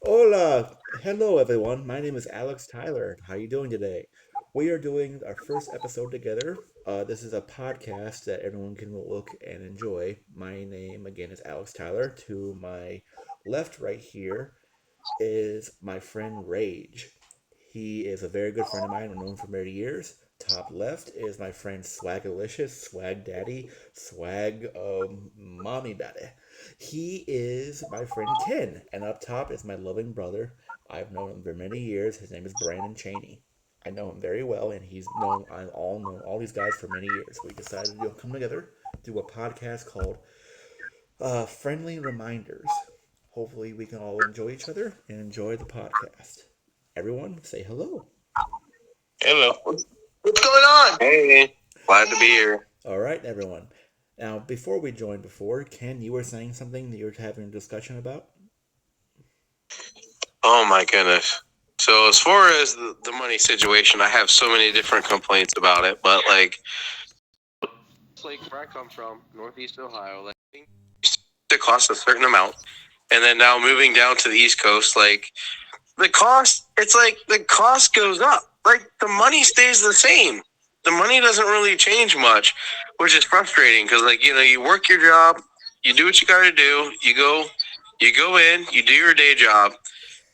Hola, hello everyone. My name is Alex Tyler. How you doing today? We are doing our first episode together. This is a podcast that everyone can look and enjoy. My name again is Alex Tyler. To my left, right here, is my friend Rage. He is a very good friend of mine. I've known him for many years. Top left is my friend Swagalicious, Swag Daddy, Swag Mommy Daddy. He is my friend Ken. And up top is my loving brother. I've known him for many years. His name is Brandon Cheney. I know him very well, and he's known I all know all these guys for many years. We decided to come together, do a podcast called Friendly Reminders. Hopefully, we can all enjoy each other and enjoy the podcast. Everyone, say hello. Hello. What's going on? Hey, glad to be here. All right, everyone. Now, before we joined before, Ken, you were saying something that you were having a discussion about? Oh my goodness. So as far as the money situation, I have so many different complaints about it, but like where I come from, Northeast Ohio, like it costs a certain amount, and then now moving down to the East Coast, like it's like the cost goes up. Like the money stays the same. The money doesn't really change much, which is frustrating because you work your job, you do what you got to do, you go in, you do your day job,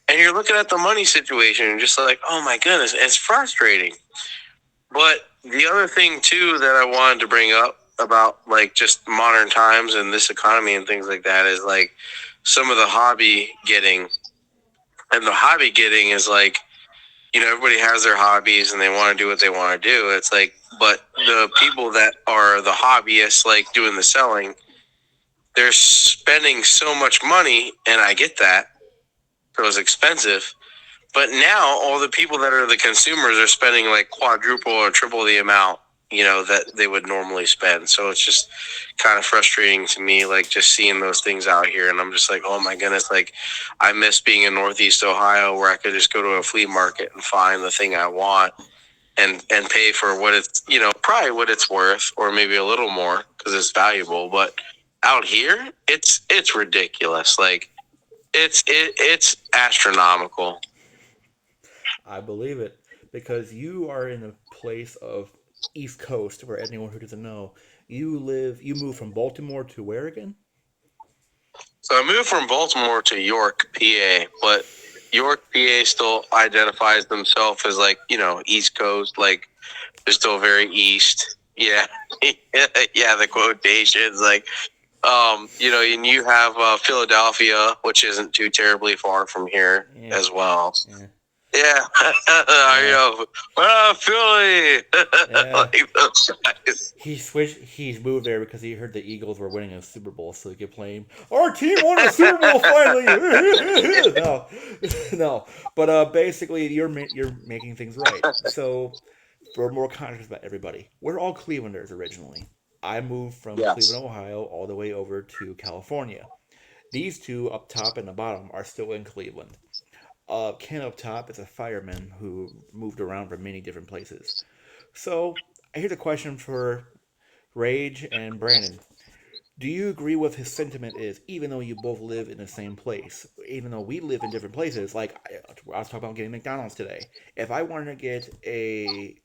and you're looking at the money situation and just like, oh my goodness, it's frustrating. But the other thing too that I wanted to bring up about like just modern times and this economy and things like that is like some of the hobby getting, and the hobby getting is like, everybody has their hobbies and they want to do what they want to do. It's like, but the people that are the hobbyists, like doing the selling, they're spending so much money, and I get that. So it's expensive. But now all the people that are the consumers are spending like quadruple or triple the amount, that they would normally spend. So it's just kind of frustrating to me, like just seeing those things out here. And I'm just like, oh my goodness, like I miss being in Northeast Ohio where I could just go to a flea market and find the thing I want and pay for what it's, probably what it's worth or maybe a little more because it's valuable. But out here, it's ridiculous. Like it's astronomical. I believe it because you are in a place of East Coast where anyone who doesn't know, you moved from Baltimore to where again? So I moved from Baltimore to York, PA, but York, PA still identifies themselves as like, East Coast, like they're still very East. Yeah. Yeah, the quotations like and you have Philadelphia, which isn't too terribly far from here Yeah, as well. yeah, Yeah, I yeah, know. Philly, yeah. like those guys. He switched. He moved there because he heard the Eagles were winning a Super Bowl, so he could play him. Our team won a Super Bowl finally. No, no. But basically, you're making things right. So, for more context about everybody, we're all Clevelanders originally. I moved from Yes. Cleveland, Ohio, all the way over to California. These two up top and the bottom are still in Cleveland. Ken up top is a fireman who moved around from many different places. So, here's a question for Rage and Brandon. Do you agree with his sentiment is even though you both live in the same place, even though we live in different places, like I was talking about getting McDonald's today. If I wanted to get a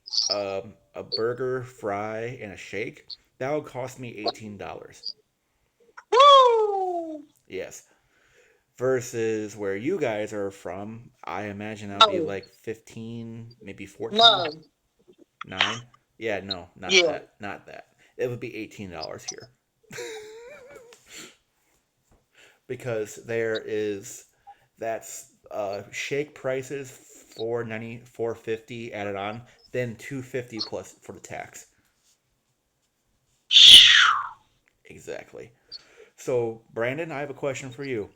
burger, fry, and a shake, that would cost me $18. Woo! Yes. Versus where you guys are from, I imagine that would be Oh, like 15, maybe 14, none. 9. Yeah, no, not Yeah. that. Not that. It would be $18 here. Because there is that's shake prices 4.90 4.50 added on, then 2.50 plus for the tax. Exactly. So Brandon, I have a question for you.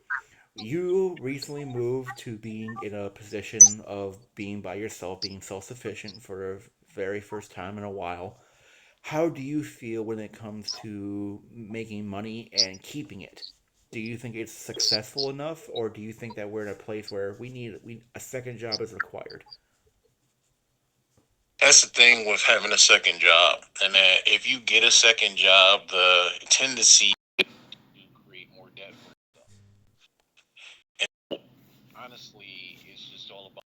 You recently moved to being in a position of being by yourself, being self-sufficient for the very first time in a while. How do you feel when it comes to making money and keeping it? Do you think it's successful enough, or do you think that we're in a place where we a second job is required? That's the thing with having a second job, and that if you get a second job, the tendency to create more debt for yourself. And honestly, it's just all about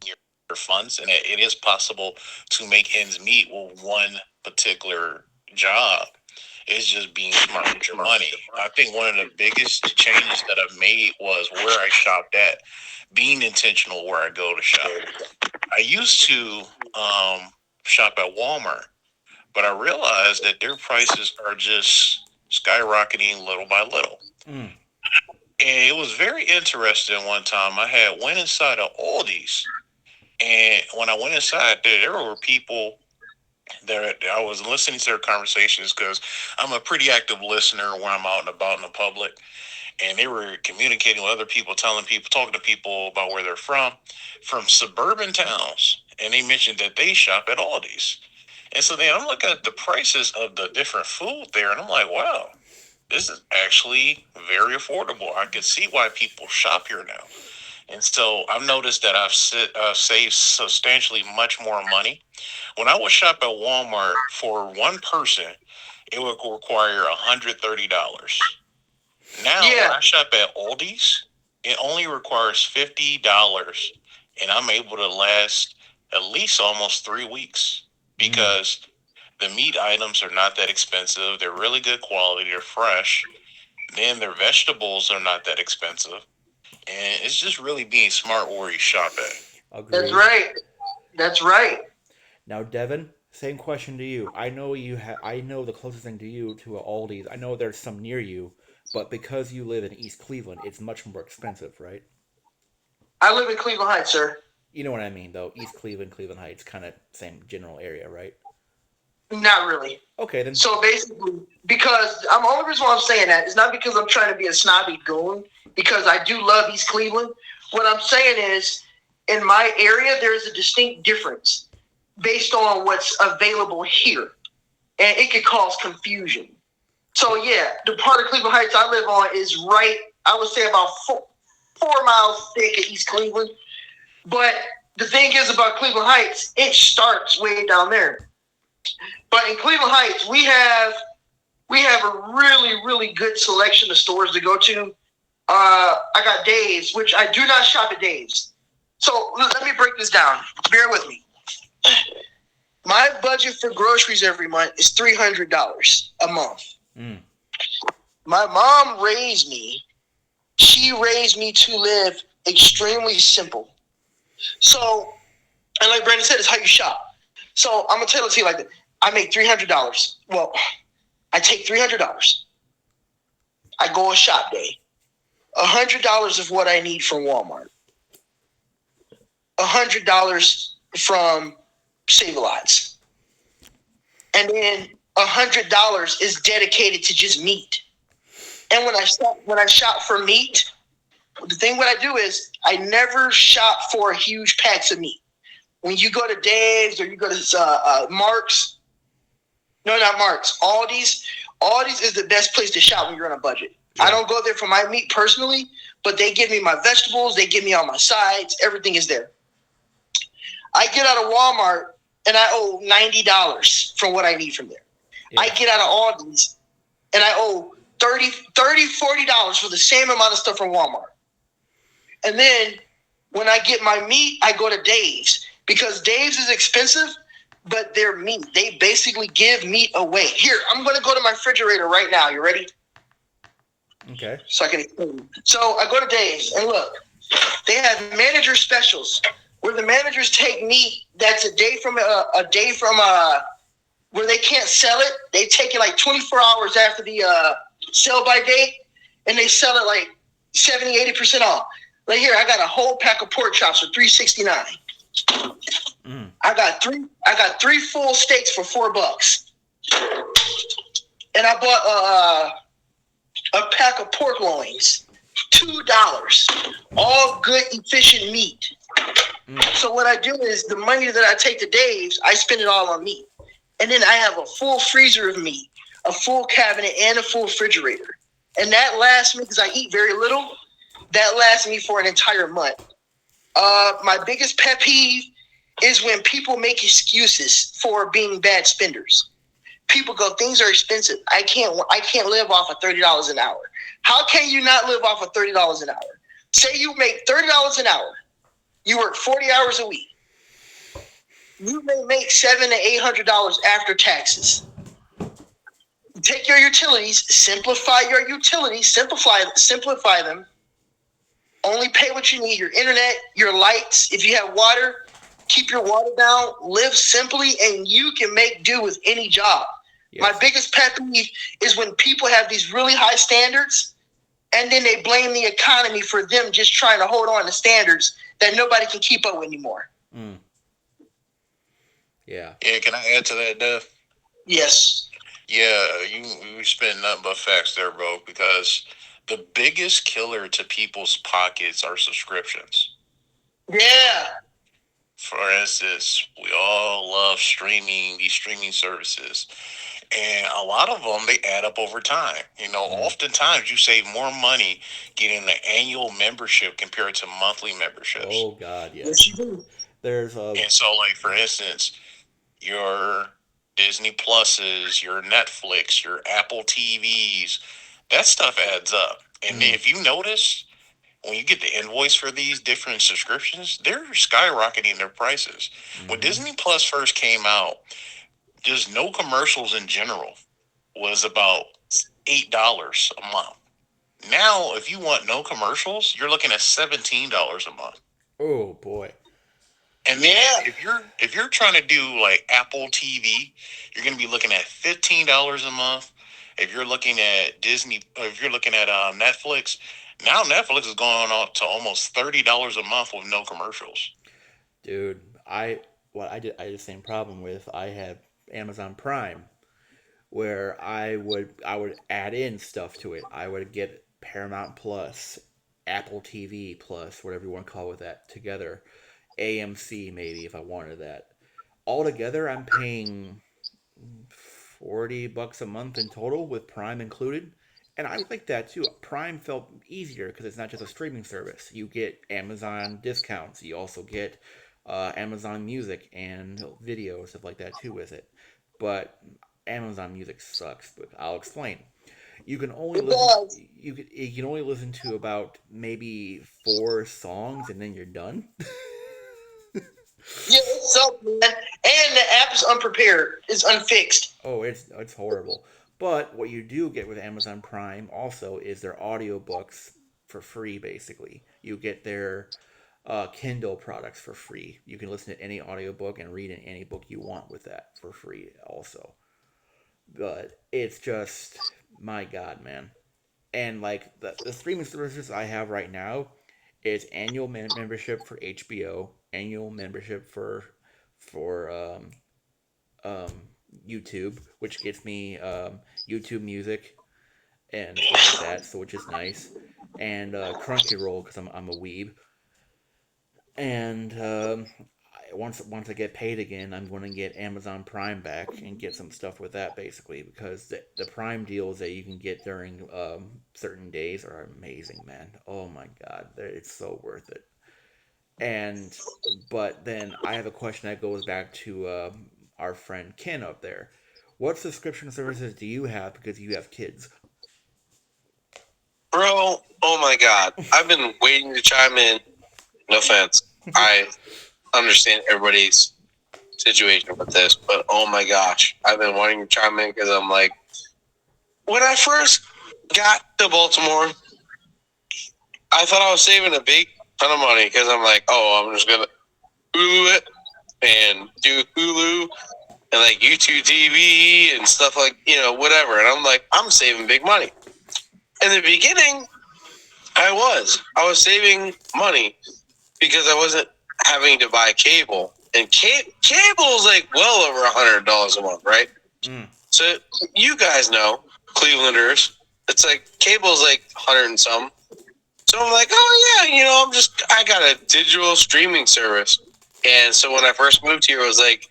your funds, and it is possible to make ends meet with one particular job. It's just being smart with your money. I think one of the biggest changes that I've made was where I shopped at, being intentional where I go to shop. I used to shop at Walmart, but I realized that their prices are just skyrocketing little by little. Mm. And it was very interesting one time. I had went inside of Aldi's, and when I went inside there were people that I was listening to their conversations because I'm a pretty active listener when I'm out and about in the public. And they were communicating with other people, telling people, talking to people about where they're from suburban towns. And they mentioned that they shop at Aldi's. And so then I'm looking at the prices of the different food there, and I'm like, wow, this is actually very affordable. I can see why people shop here now. And so I've noticed that I've saved substantially much more money. When I would shop at Walmart for one person, it would require $130. Now, when Yeah, I shop at Aldi's, it only requires $50, and I'm able to last at least almost 3 weeks Mm. because the meat items are not that expensive. They're really good quality. They're fresh. Then their vegetables are not that expensive, and it's just really being smart where you shop at. that's Agreed. right. That's right. Now, Devin, same question to you. I know I know the closest thing to you to a Aldi's. I know there's some near you, but because you live in East Cleveland, it's much more expensive, right? I live in Cleveland Heights, sir. You know what I mean, though. East Cleveland, Cleveland Heights, kind of same general area, right? Not really. Okay, then. So basically, because I'm only reason why I'm saying that is not because I'm trying to be a snobby goon, because I do love East Cleveland. What I'm saying is, in my area, there's a distinct difference based on what's available here, and it could cause confusion. So yeah, the part of Cleveland Heights I live on is right. I would say about 4 miles thick of East Cleveland. But the thing is about Cleveland Heights, it starts way down there. But in Cleveland Heights, we have a really good selection of stores to go to. I got Dave's, which I do not shop at Dave's. So let me break this down. Bear with me. My budget for groceries every month is $300 a month. Mm. My mom raised me. She raised me to live extremely simple. So, and like Brandon said, it's how you shop. So I'm gonna tell it to you like this. I make $300. Well, I take $300. I go on shop day. $100 of what I need from Walmart. $100 from Save-A-Lots. And then $100 is dedicated to just meat. And when I shop for meat, the thing what I do is I never shop for huge packs of meat. When you go to Dave's or you go to Mark's, no, not Mark's, Aldi's. Aldi's is the best place to shop when you're on a budget. Yeah. I don't go there for my meat personally, but they give me my vegetables, they give me all my sides, everything is there. I get out of Walmart and I owe $90 for what I need from there. Yeah. I get out of Aldi's and I owe $40 for the same amount of stuff from Walmart. And then when I get my meat, I go to Dave's because Dave's is expensive, but they're meat. They basically give meat away. Here, I'm going to go to my refrigerator right now. You ready? Okay. So I can explain. So I go to Dave's and look, they have manager specials where the managers take meat that's a day from where they can't sell it. They take it like 24 hours after the sell by date, and they sell it like 70-80% off. Like here, I got a whole pack of pork chops for $3.69. Mm. I got three full steaks for $4, and I bought a pack of pork loins, $2. All good, efficient meat. Mm. So what I do is the money that I take to Dave's, I spend it all on meat, and then I have a full freezer of meat, a full cabinet, and a full refrigerator, and that lasts me because I eat very little. That lasts me for an entire month. My biggest pet peeve is when people make excuses for being bad spenders. People go, things are expensive. I can't live off of $30 an hour. How can you not live off of $30 an hour? Say you make $30 an hour. You work 40 hours a week. You may make $700 to $800 after taxes. Take your utilities, simplify your utilities, simplify them. Only pay what you need, your internet, your lights. If you have water, keep your water down, live simply, and you can make do with any job. Yes. My biggest pet peeve is when people have these really high standards and then they blame the economy for them just trying to hold on to standards that nobody can keep up with anymore. Mm. Yeah. Yeah, can I add to that, Dev? Yes. Yeah, you spend nothing but facts there, bro, because the biggest killer to people's pockets are subscriptions. Yeah. For instance, we all love these streaming services. And a lot of them, they add up over time. Oftentimes you save more money getting an annual membership compared to monthly memberships. Oh, God, yes. Yes, you do. And so, like, for instance, your Disney Pluses, your Netflix, your Apple TVs, that stuff adds up. And if you notice, when you get the invoice for these different subscriptions, they're skyrocketing their prices. When Disney Plus first came out, just no commercials in general was about $8 a month. Now, if you want no commercials, you're looking at $17 a month. Oh boy! And then if you're trying to do like Apple TV, you're going to be looking at $15 a month. If you're looking at Netflix, now Netflix is going on to almost $30 a month with no commercials. Dude, I had the same problem with. I had Amazon Prime, where I would add in stuff to it. I would get Paramount Plus, Apple TV Plus, whatever you want to call it, that together, AMC maybe if I wanted that. Altogether, I'm paying $40 a month in total with Prime included. And I like that too. Prime felt easier because it's not just a streaming service. You get Amazon discounts. You also get Amazon Music and video, stuff like that too with it. But Amazon Music sucks. But I'll explain. You can only listen to about maybe 4 songs and then you're done. Yeah, it's up, man. And the app is unprepared. It's unfixed. Oh, it's horrible. But what you do get with Amazon Prime also is their audiobooks for free, basically. You get their Kindle products for free. You can listen to any audiobook and read in any book you want with that for free also. But it's just, my God, man. And like the streaming services I have right now is annual membership for HBO, annual membership for YouTube, which gets me YouTube Music and stuff like that, so which is nice, and Crunchyroll because I'm a weeb. And once I get paid again, I'm going to get Amazon Prime back and get some stuff with that basically because the Prime deals that you can get during certain days are amazing, man. Oh my God, it's so worth it. But then I have a question that goes back to our friend Ken up there. What subscription services do you have because you have kids? Bro, oh my God. I've been waiting to chime in. No offense. I understand everybody's situation with this, but oh my gosh. I've been wanting to chime in because I'm like, when I first got to Baltimore, I thought I was saving a big ton of money because I'm like, oh, I'm just going to Hulu it and do Hulu and like YouTube TV and stuff like, whatever. And I'm like, I'm saving big money. In the beginning, I was saving money because I wasn't having to buy cable. And cable is like well over $100 a month, right? Mm. So you guys know, Clevelanders, it's like cable's like 100 and some. So I'm like, oh yeah, I got a digital streaming service. And so when I first moved here, it was like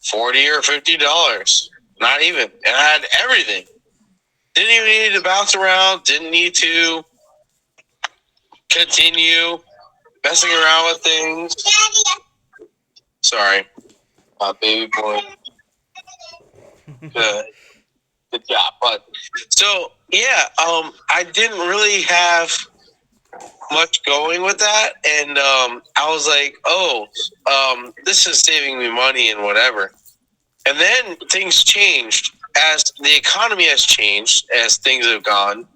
$40 or $50. Not even. And I had everything. Didn't even need to bounce around. Didn't need to continue messing around with things. Sorry. My baby boy. Good job, bud. So, yeah, I didn't really have much going with that, and I was like, oh, this is saving me money and whatever. And then things changed as the economy has changed, as things have gone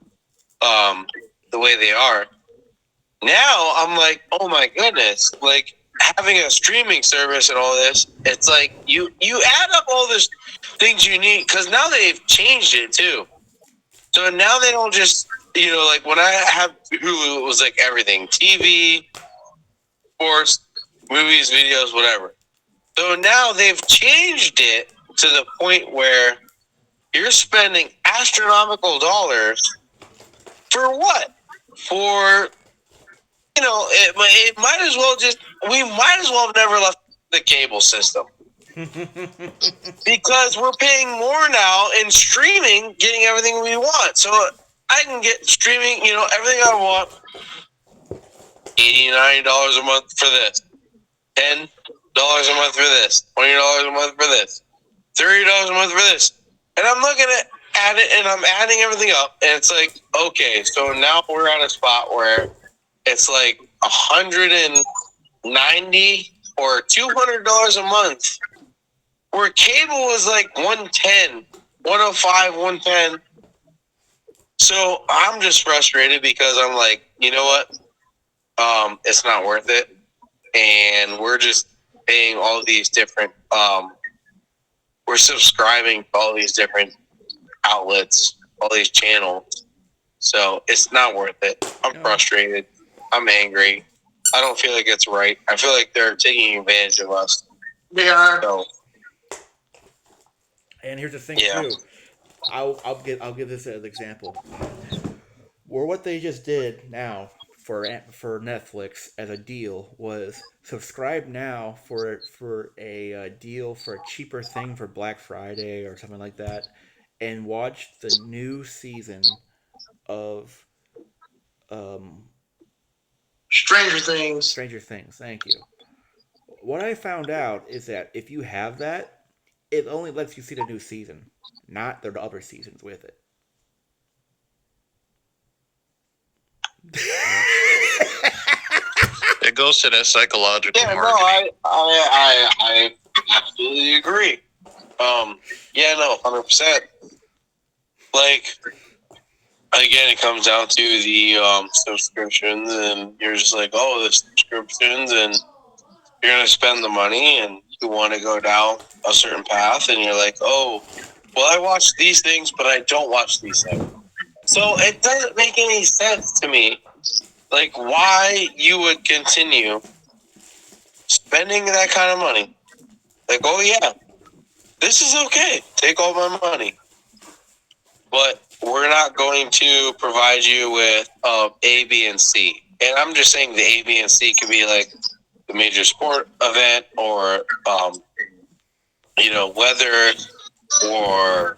the way they are. Now I'm like, oh my goodness, like having a streaming service and all this, it's like you add up all this things you need, because now they've changed it too. So now they don't just, like when I have Hulu, it was like everything: TV, sports, movies, videos, whatever. So now they've changed it to the point where you're spending astronomical dollars for what? For, it might as well we might as well have never left the cable system. Because we're paying more now in streaming, getting everything we want. So I can get streaming, everything I want. $80, $90 a month for this. $10 a month for this. $20 a month for this. $30 a month for this. And I'm looking at it and I'm adding everything up. And it's like, okay, so now we're at a spot where it's like $190 or $200 a month, where cable was like 110, 105, 110. So I'm just frustrated because I'm like, you know what? It's not worth it. And we're just paying all these different, we're subscribing to all these different outlets, all these channels. So it's not worth it. I'm frustrated. I'm angry. I don't feel like it's right. I feel like they're taking advantage of us. They are. So, And here's the thing Yeah. too. I'll give this as an example. Or what they just did now for Netflix as a deal was subscribe now for a deal for a cheaper thing for Black Friday or something like that, and watch the new season of Stranger Things. Stranger Things. Thank you. What I found out is that if you have that, it only lets you see the new season, not the other seasons with it. It goes to that psychological Yeah, no, marketing. I absolutely agree. Yeah, no, 100%. Like, again, it comes down to the subscriptions, and you're just like, oh, the subscriptions, and you're gonna spend the money, and you want to go down a certain path, and you're like, oh, well, I watch these things, but I don't watch these things. So it doesn't make any sense to me, like, why you would continue spending that kind of money. Like, oh yeah, this is okay. Take all my money. But we're not going to provide you with A, B, and C. And I'm just saying the A, B, and C could be like the major sport event, or, weather, or,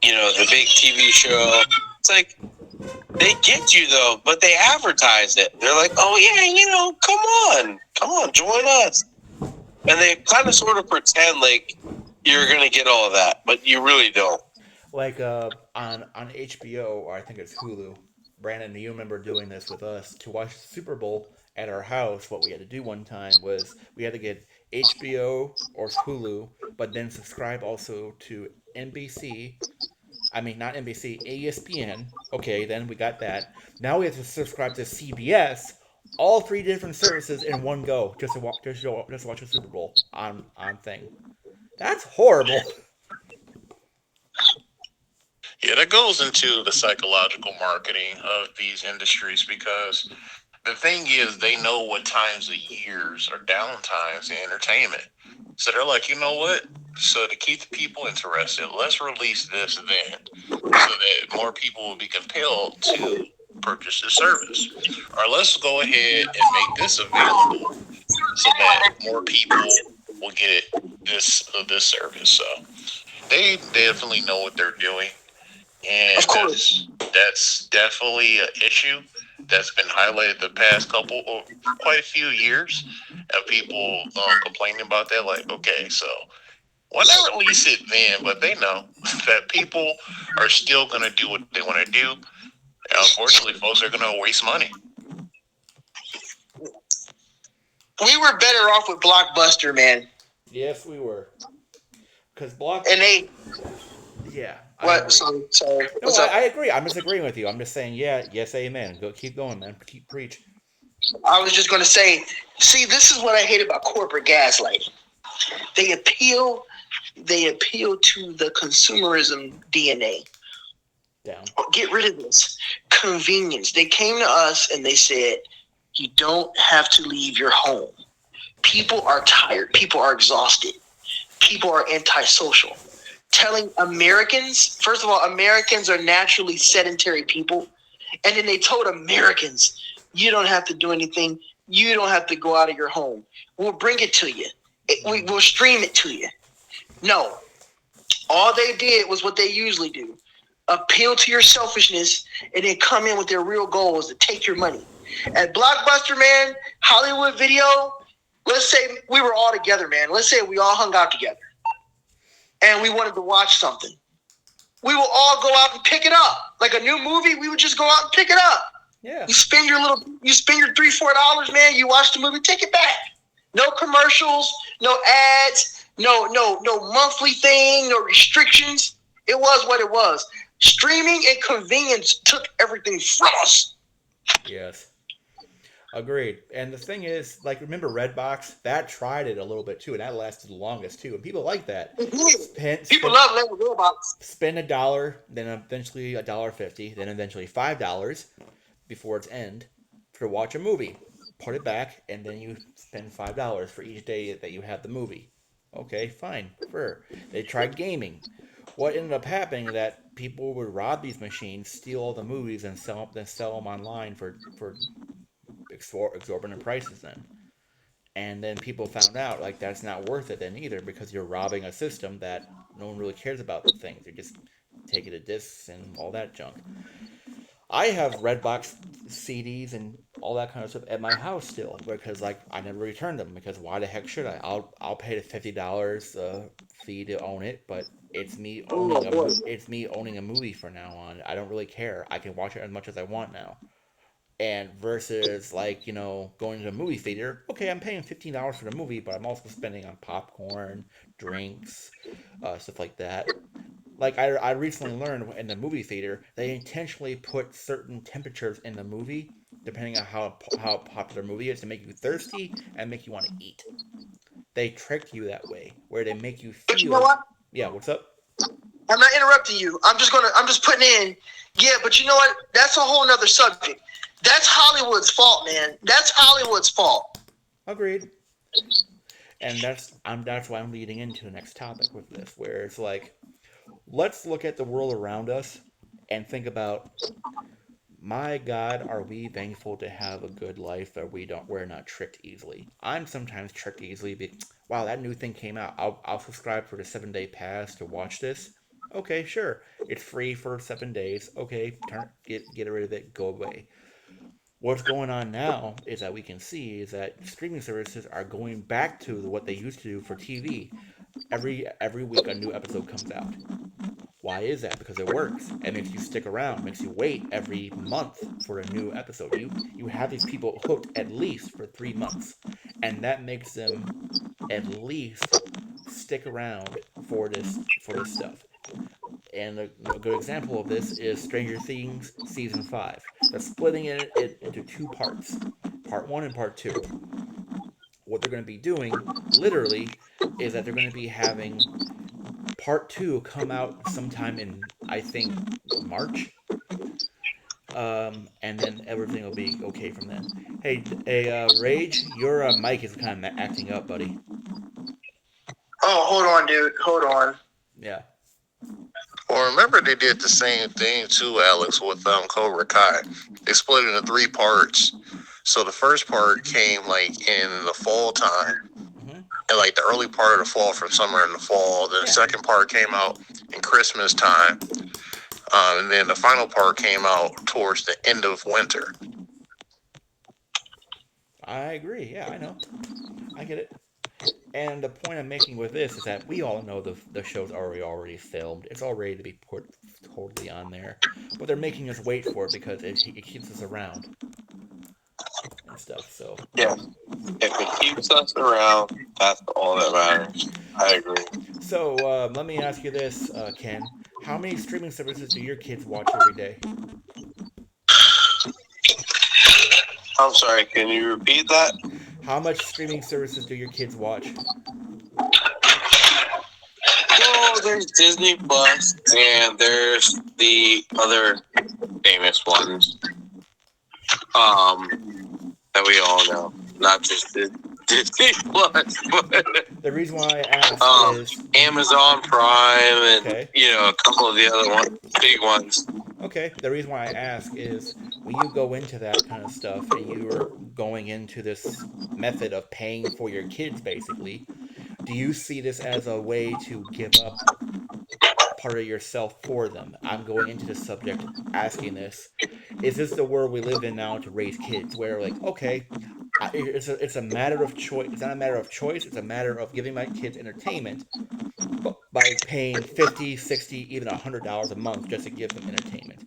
the big TV show. It's like, they get you though, but they advertise it. They're like, oh yeah, come on, join us. And they kind of sort of pretend like you're going to get all of that, but you really don't. Like on HBO, or I think it's Hulu. Brandon, you remember doing this with us to watch the Super Bowl at our house. What we had to do one time was we had to get HBO or Hulu, but then subscribe also to NBC. I mean, not NBC, ESPN. Okay, then we got that. Now we have to subscribe to CBS. All three different services in one go, just to watch the Super Bowl on thing. That's horrible. Yeah, that goes into the psychological marketing of these industries, because the thing is, they know what times of years are down times in entertainment. So they're like, you know what? So to keep the people interested, let's release this then, so that more people will be compelled to purchase the service. Or let's go ahead and make this available so that more people will get this service. So they definitely know what they're doing. And Of course. that's definitely an issue that's been highlighted the past quite a few years of people complaining about that. Like, okay, so why not release it then? But they know that people are still going to do what they want to do. And unfortunately, folks are going to waste money. We were better off with Blockbuster, man. Yes, we were. Because And they yeah, I what? agree. So No, what's up? I agree. I'm just agreeing with you. I'm just saying, yeah, yes, amen. Go, keep going, man. Keep preach. I was just going to say, see, this is what I hate about corporate gaslighting. They appeal to the consumerism DNA. Down. Get rid of this convenience. They came to us and they said, you don't have to leave your home. People are tired. People are exhausted. People are antisocial. Telling Americans, first of all, Americans are naturally sedentary people. And then they told Americans, you don't have to do anything. You don't have to go out of your home. We'll bring it to you. We'll stream it to you. No. All they did was what they usually do. Appeal to your selfishness and then come in with their real goals to take your money. At Blockbuster, man, Hollywood Video, let's say we were all together, man. Let's say we all hung out together and we wanted to watch something. We will all go out and pick it up. Like a new movie, we would just go out and pick it up. Yeah. You spend your $3-4, man. You watch the movie, take it back. No commercials, no ads, no monthly thing, no restrictions. It was what it was. Streaming and convenience took everything from us. Yes. Agreed. And the thing is, like, remember Redbox? That tried it a little bit too, and that lasted the longest too. And people like that. People love Lego Roblox. Spend $1, then eventually $1.50, then eventually $5 before its end to watch a movie. Put it back, and then you spend $5 for each day that you have the movie. Okay, fine. Sure. They tried gaming. What ended up happening is that people would rob these machines, steal all the movies, and sell them online for exorbitant prices then. And then people found out like that's not worth it then either because you're robbing a system that no one really cares about the things. They're just taking the discs and all that junk. I have Redbox CDs and all that kind of stuff at my house still because like I never returned them because why the heck should I? I'll pay the $50 fee to own it, but it's me owning a movie from now on. I don't really care. I can watch it as much as I want now. And versus like going to a movie theater, okay, I'm paying $15 for the movie, but I'm also spending on popcorn, drinks, stuff like that. Like I recently learned in the movie theater, they intentionally put certain temperatures in the movie, depending on how popular the movie is, to make you thirsty and make you want to eat. They trick you that way, where they make you feel. But you know what? Yeah, what's up? I'm not interrupting you. I'm just putting in. Yeah, but you know what? That's a whole nother subject. That's Hollywood's fault, man. That's Hollywood's fault. Agreed. And that's why I'm leading into the next topic with this, where it's like, let's look at the world around us and think about, my God, are we thankful to have a good life that we're not tricked easily? I'm sometimes tricked easily. Wow, that new thing came out. I'll subscribe for the 7-day pass to watch this. Okay, sure. It's free for 7 days. Okay, get rid of it. Go away. What's going on now is that we can see is that streaming services are going back to what they used to do for TV. Every week a new episode comes out. Why is that? Because it works. It makes you stick around. It makes you wait every month for a new episode. You have these people hooked at least for 3 months, and that makes them at least stick around for this stuff. And a good example of this is Stranger Things Season 5. They're splitting it into 2 parts. Part 1 and Part 2. What they're going to be doing, literally, is that they're going to be having Part 2 come out sometime in, I think, March. And then everything will be okay from then. Hey, Rage, your mic is kind of acting up, buddy. Oh, hold on, dude. Hold on. Yeah. Well, remember they did the same thing too, Alex, with Cobra Kai. They split it into 3 parts. So the first part came like in the fall time, and like the early part of the fall, from summer in the fall. Then the second part came out in Christmas time, and then the final part came out towards the end of winter. I agree. Yeah, I know. I get it. And the point I'm making with this is that we all know the show's already filmed. It's all ready to be put totally on there. But they're making us wait for it because it keeps us around. stuff. So Yeah. If it keeps us around, that's all that matters. I agree. so let me ask you this, Ken. How many streaming services do your kids watch every day? I'm sorry, can you repeat that? How much streaming services do your kids watch? Well, there's Disney Plus, and there's the other famous ones that we all know. Not just Disney Plus, but The reason why I ask is Amazon Prime and okay. a couple of the other big ones. Okay, the reason why I ask is when you go into that kind of stuff and you're going into this method of paying for your kids, basically, do you see this as a way to give up part of yourself for them? I'm going into this subject asking this. Is this the world we live in now to raise kids where, like, okay, it's a matter of choice. It's not a matter of choice. It's a matter of giving my kids entertainment but by paying 50, 60, even $100 a month just to give them entertainment.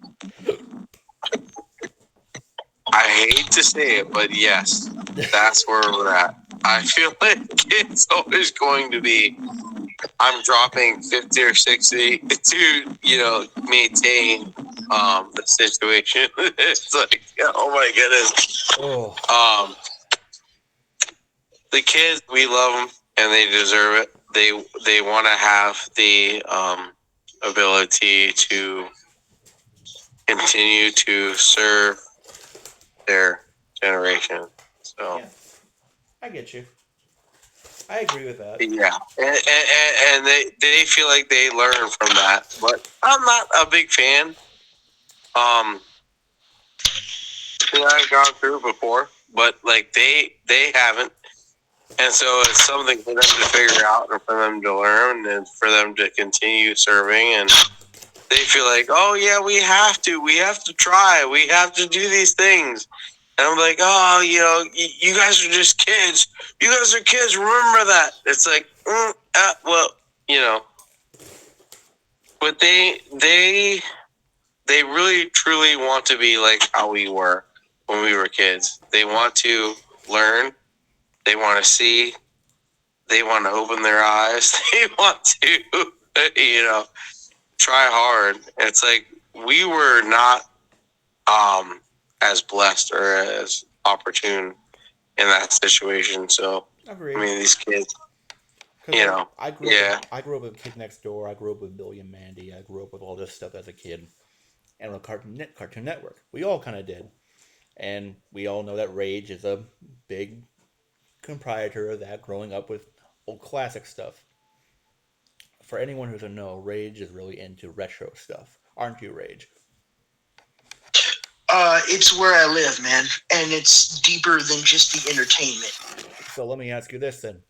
I hate to say it, but yes, that's where we're at. I feel like it's always going to be, I'm dropping 50 or 60 to, maintain the situation. It's like, oh my goodness. Oh, The kids, we love them and they deserve it. They want to have the ability to continue to serve their generation. So yeah, I get you. I agree with that. yeah, and they feel like they learn from that, but I'm not a big fan. I've gone through it before, but like they haven't, and so it's something for them to figure out and for them to learn and for them to continue serving. And they feel like, oh yeah, we have to try, we have to do these things. And I'm like, oh, you guys are just kids. You guys are kids. Remember that. It's like, well, but they really truly want to be like how we were when we were kids. They want to learn. They want to see. They want to open their eyes. They want to, try hard. It's like we were not as blessed or as opportune in that situation. So, Agreed. I mean, these kids, I grew up with Kid Next Door. I grew up with Billy and Mandy. I grew up with all this stuff as a kid, and with Cartoon Network. We all kind of did, and we all know that Rage is a big proprietor of that. Growing up with old classic stuff. For anyone who doesn't know, Rage is really into retro stuff, aren't you, Rage? It's where I live, man, and it's deeper than just the entertainment. So let me ask you this then.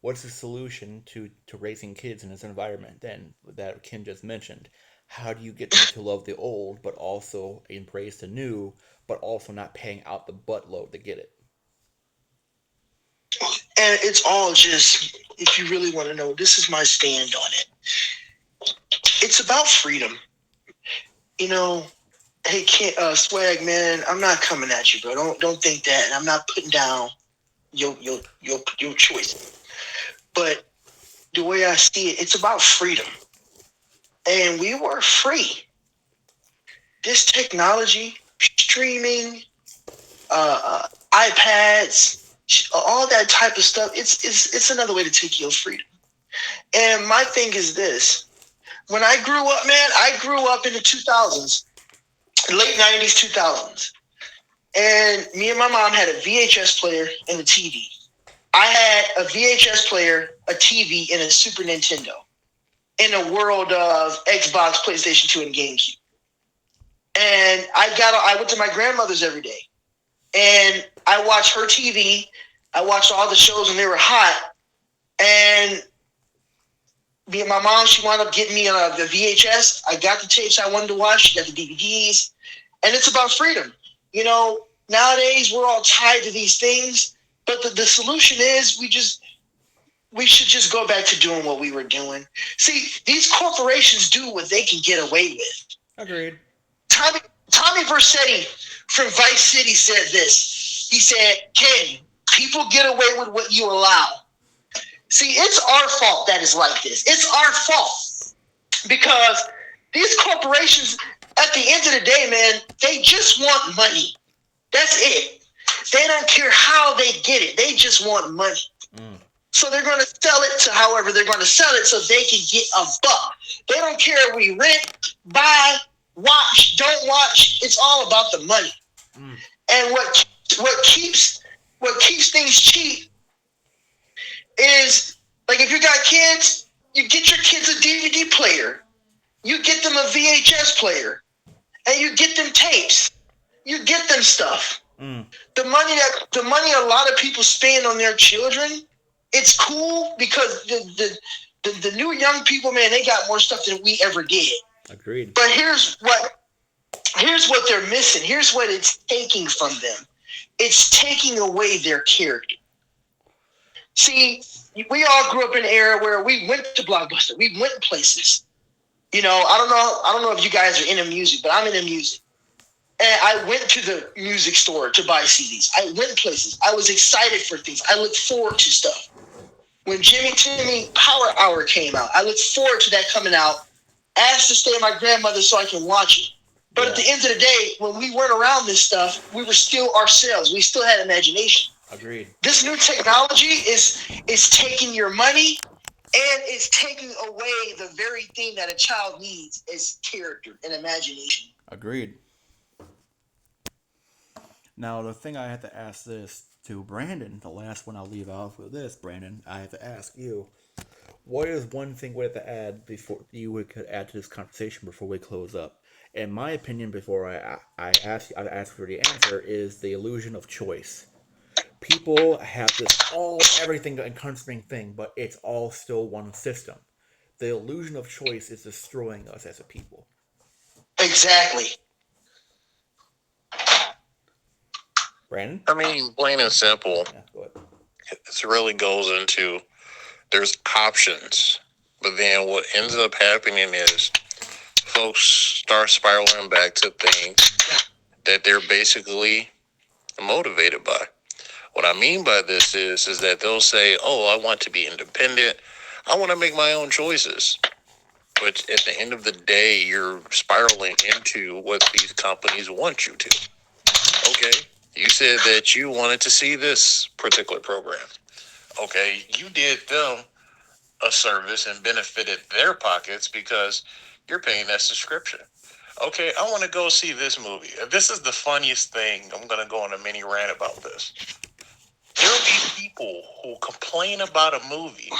What's the solution to raising kids in this environment then that Ken just mentioned? How do you get them to love the old but also embrace the new, but also not paying out the buttload to get it? And it's all just, if you really want to know, this is my stand on it. It's about freedom. Hey, Swag, man, I'm not coming at you, bro. Don't think that. And I'm not putting down your choice. But the way I see it, it's about freedom. And we were free. This technology, streaming, iPads, all that type of stuff, it's another way to take your freedom. And my thing is this. When I grew up, man, I grew up in the 2000s, late 90s, 2000s. And me and my mom had a VHS player and a TV. I had a VHS player, a TV, and a Super Nintendo in a world of Xbox, PlayStation 2, and GameCube. And I went to my grandmother's every day. And I watched her TV. I watched all the shows when they were hot. And me and my mom, she wound up getting me the VHS. I got the tapes I wanted to watch. She got the DVDs. And it's about freedom. Nowadays we're all tied to these things. But the solution is we should just go back to doing what we were doing. See, these corporations do what they can get away with. Agreed. Tommy Vercetti from Vice City said this. He said, Kenny, people get away with what you allow. See, it's our fault that is like this. It's our fault because these corporations, at the end of the day, man, they just want money. That's it. They don't care how they get it. They just want money. So they're going to sell it to however they're going to sell it so they can get a buck. They don't care if we rent, buy, watch, don't watch. It's all about the money. And what keeps things cheap is, like, if you got kids, you get your kids a DVD player, you get them a VHS player, and you get them tapes, you get them stuff. The money a lot of people spend on their children, it's cool because the new young people, man, they got more stuff than we ever did. Agreed. But here's what they're missing. Here's what it's taking from them. It's taking away their character. See, we all grew up in an era where we went to Blockbuster. We went places. You know, I don't know if you guys are into music, but I'm into music. And I went to the music store to buy CDs. I went places. I was excited for things. I looked forward to stuff. When Jimmy Timmy Power Hour came out, I looked forward to that coming out. Asked to stay at my grandmother's so I can watch it. But at the end of the day, when we weren't around this stuff, we were still ourselves. We still had imagination. Agreed. This new technology is taking your money and it's taking away the very thing that a child needs is character and imagination. Agreed. Now, the thing I have to ask this to Brandon, the last one I'll leave off with this, Brandon, I have to ask you, what is one thing we have to add before you could add to this conversation before we close up? In my opinion, before I ask for the answer, is the illusion of choice. People have this everything encompassing thing, but it's all still one system. The illusion of choice is destroying us as a people. Exactly. Brandon? I mean, plain and simple, Yeah, go ahead. it really goes into there's options, but then what ends up happening is folks start spiraling back to things that they're basically motivated by. What I mean by this is that they'll say, "Oh, I want to be independent. I want to make my own choices." But at the end of the day, you're spiraling into what these companies want you to. Okay, you said that you wanted to see this particular program. Okay, you did them a service and benefited their pockets because you're paying that subscription. Okay, I want to go see this movie. This is the funniest thing. I'm going to go on a mini rant about this. There will be people who complain about a movie,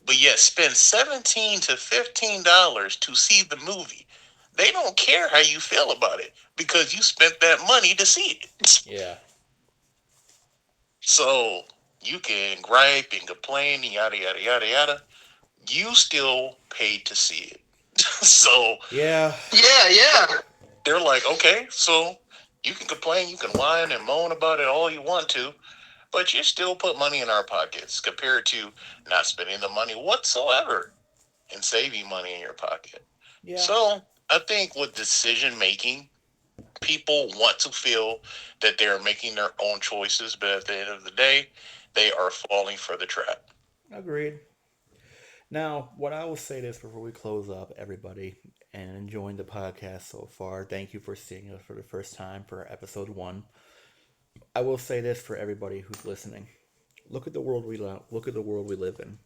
but yet spend $17 to $15 to see the movie. They don't care how you feel about it because you spent that money to see it. Yeah. So you can gripe and complain, yada, yada, yada, yada. You still paid to see it. So Yeah. Yeah. they're like, okay, so you can complain, you can whine and moan about it all you want to, but you still put money in our pockets compared to not spending the money whatsoever and saving money in your pocket. Yeah. So I think with decision making, people want to feel that they're making their own choices, but at the end of the day, they are falling for the trap. Agreed. Now, what I will say this before we close up, everybody, and enjoying the podcast so far. Thank you for seeing us for the first time for episode 1. I will say this for everybody who's listening: look at the world we look at the world we live in.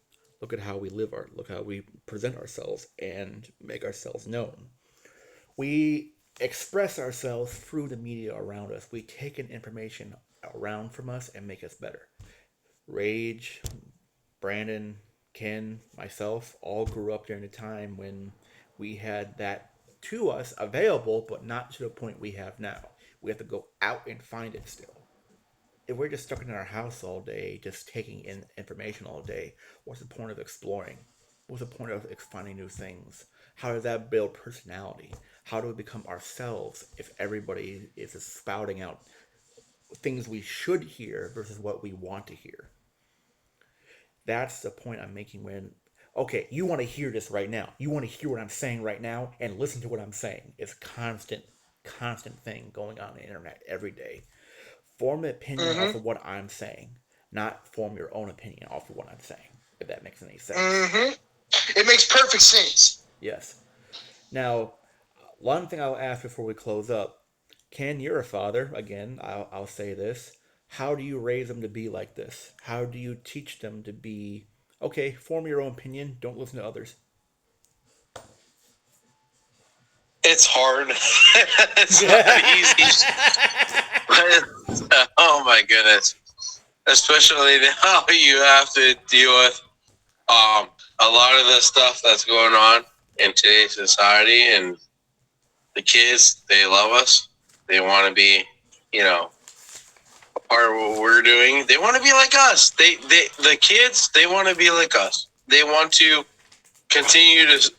Look at how we look how we present ourselves and make ourselves known. We express ourselves through the media around us. We take in information around from us and make us better. Rage, Brandon, Ken, myself, all grew up during a time when we had that to us available, but not to the point we have now. We have to go out and find it still. If we're just stuck in our house all day, just taking in information all day, what's the point of exploring? What's the point of finding new things? How does that build personality? How do we become ourselves if everybody is just spouting out things we should hear versus what we want to hear? That's the point I'm making when, okay, you want to hear this right now. You want to hear what I'm saying right now and listen to what I'm saying. It's a constant thing going on the internet every day. Form an opinion off Mm-hmm. of what I'm saying, not form your own opinion off of what I'm saying, if that makes any sense. Mm-hmm. It makes perfect sense. Yes. Now, one thing I'll ask before we close up, Ken, you're a father. Again, I'll say this. How do you raise them to be like this? How do you teach them to be, okay, form your own opinion, don't listen to others? It's hard. It's not easy. Oh my goodness. Especially now you have to deal with a lot of the stuff that's going on in today's society, and the kids, they love us. They want to be, you know, a part of what we're doing. They want to be like us. The kids, they want to be like us. They want to continue to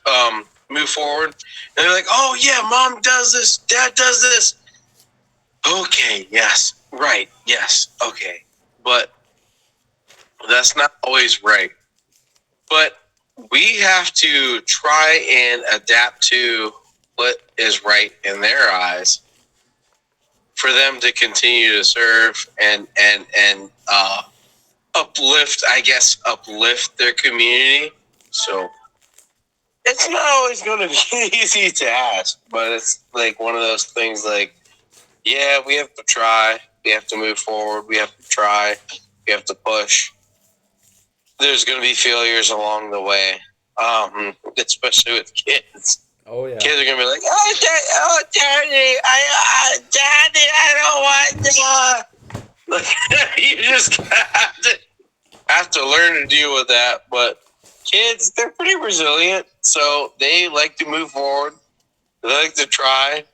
move forward. And they're like, oh yeah, mom does this, dad does this. Okay, yes, right, yes, okay. But that's not always right. But we have to try and adapt to what is right in their eyes for them to continue to serve and uplift their community. So it's not always going to be easy to ask, but it's like one of those things. Like, yeah, we have to try. We have to move forward. We have to try. We have to push. There's going to be failures along the way, especially with kids. Oh, yeah. Kids are going to be like, Daddy, Daddy, I don't want to. Like, you just have to learn to deal with that. But kids, they're pretty resilient, so they like to move forward. They like to try.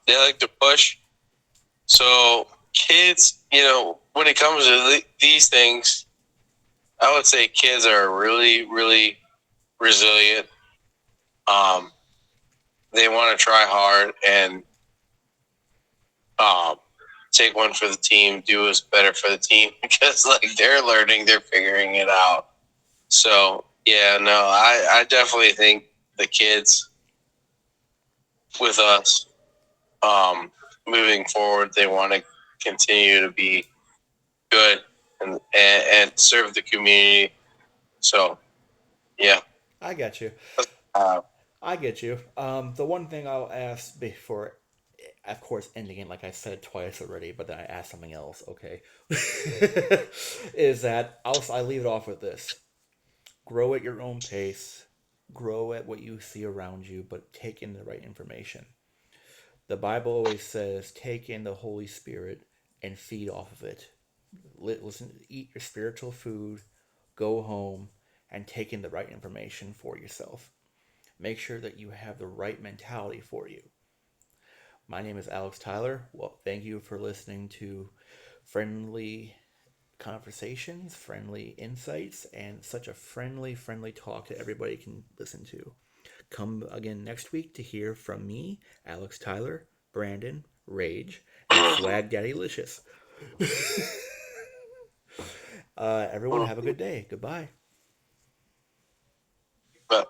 They like to push. So kids, when it comes to these things, I would say kids are really, really resilient. They want to try hard and take one for the team, do what's better for the team because like they're learning, they're figuring it out. So yeah, no, I definitely think the kids with us, moving forward, they want to continue to be good and serve the community. So yeah. I get you. Uh, I get you. The one thing I'll ask before, of course, ending it, like I said twice already, but then I asked something else, okay, is that I leave it off with this. Grow at your own pace, grow at what you see around you, but take in the right information. The Bible always says, take in the Holy Spirit and feed off of it. Listen, eat your spiritual food, go home, and take in the right information for yourself. Make sure that you have the right mentality for you. My name is Alex Tyler. Well, thank you for listening to friendly conversations, friendly insights, and such a friendly talk that everybody can listen to. Come again next week to hear from me, Alex Tyler, Brandon, Rage, and Swag Daddy Licious. Everyone have a good day. Goodbye. but